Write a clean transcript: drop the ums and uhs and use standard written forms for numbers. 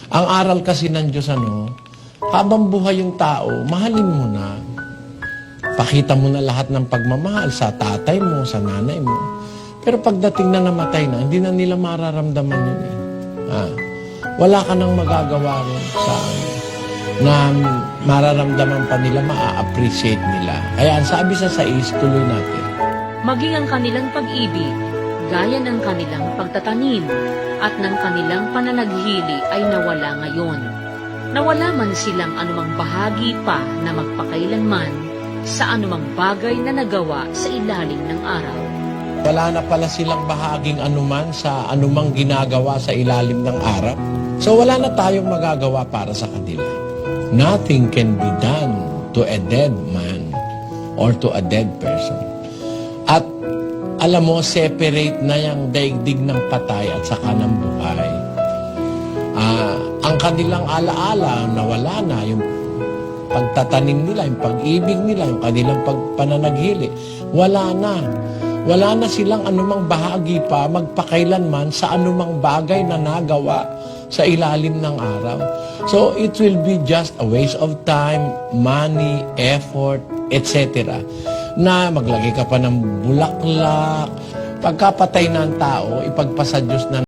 Ang aral kasi ng Diyos, habang buhay yung tao, mahalin mo na. Pakita mo na lahat ng pagmamahal sa tatay mo, sa nanay mo. Pero pagdating na namatay na, hindi na nila mararamdaman yun eh. Wala ka nang magagawa rin sa na mararamdaman pa nila, maa-appreciate nila. Kaya ang sabi sa 6, tuloy natin. Maging ang kanilang pag-ibig, gaya ng kanilang pagtatanim, at ng kanilang pananaghili ay nawala ngayon. Nawala man silang anumang bahagi pa na magpakailanman sa anumang bagay na nagawa sa ilalim ng araw. Wala na pala silang bahaging anuman sa anumang ginagawa sa ilalim ng araw. So wala na tayong magagawa para sa kanila. Nothing can be done to a dead man or to a dead person. At alam mo, separate na yung daigdig ng patay at saka ng buhay. Ang kanilang alaala, nawala na. Yung pagtatanim nila, yung pag-ibig nila, yung kanilang pananaghili, wala na. Wala na silang anumang bahagi pa magpakailanman sa anumang bagay na nagawa sa ilalim ng araw. So, it will be just a waste of time, money, effort, etc. Na maglagay ka pa ng bulaklak. Pagkapatay ng tao, ipagpasa Diyos na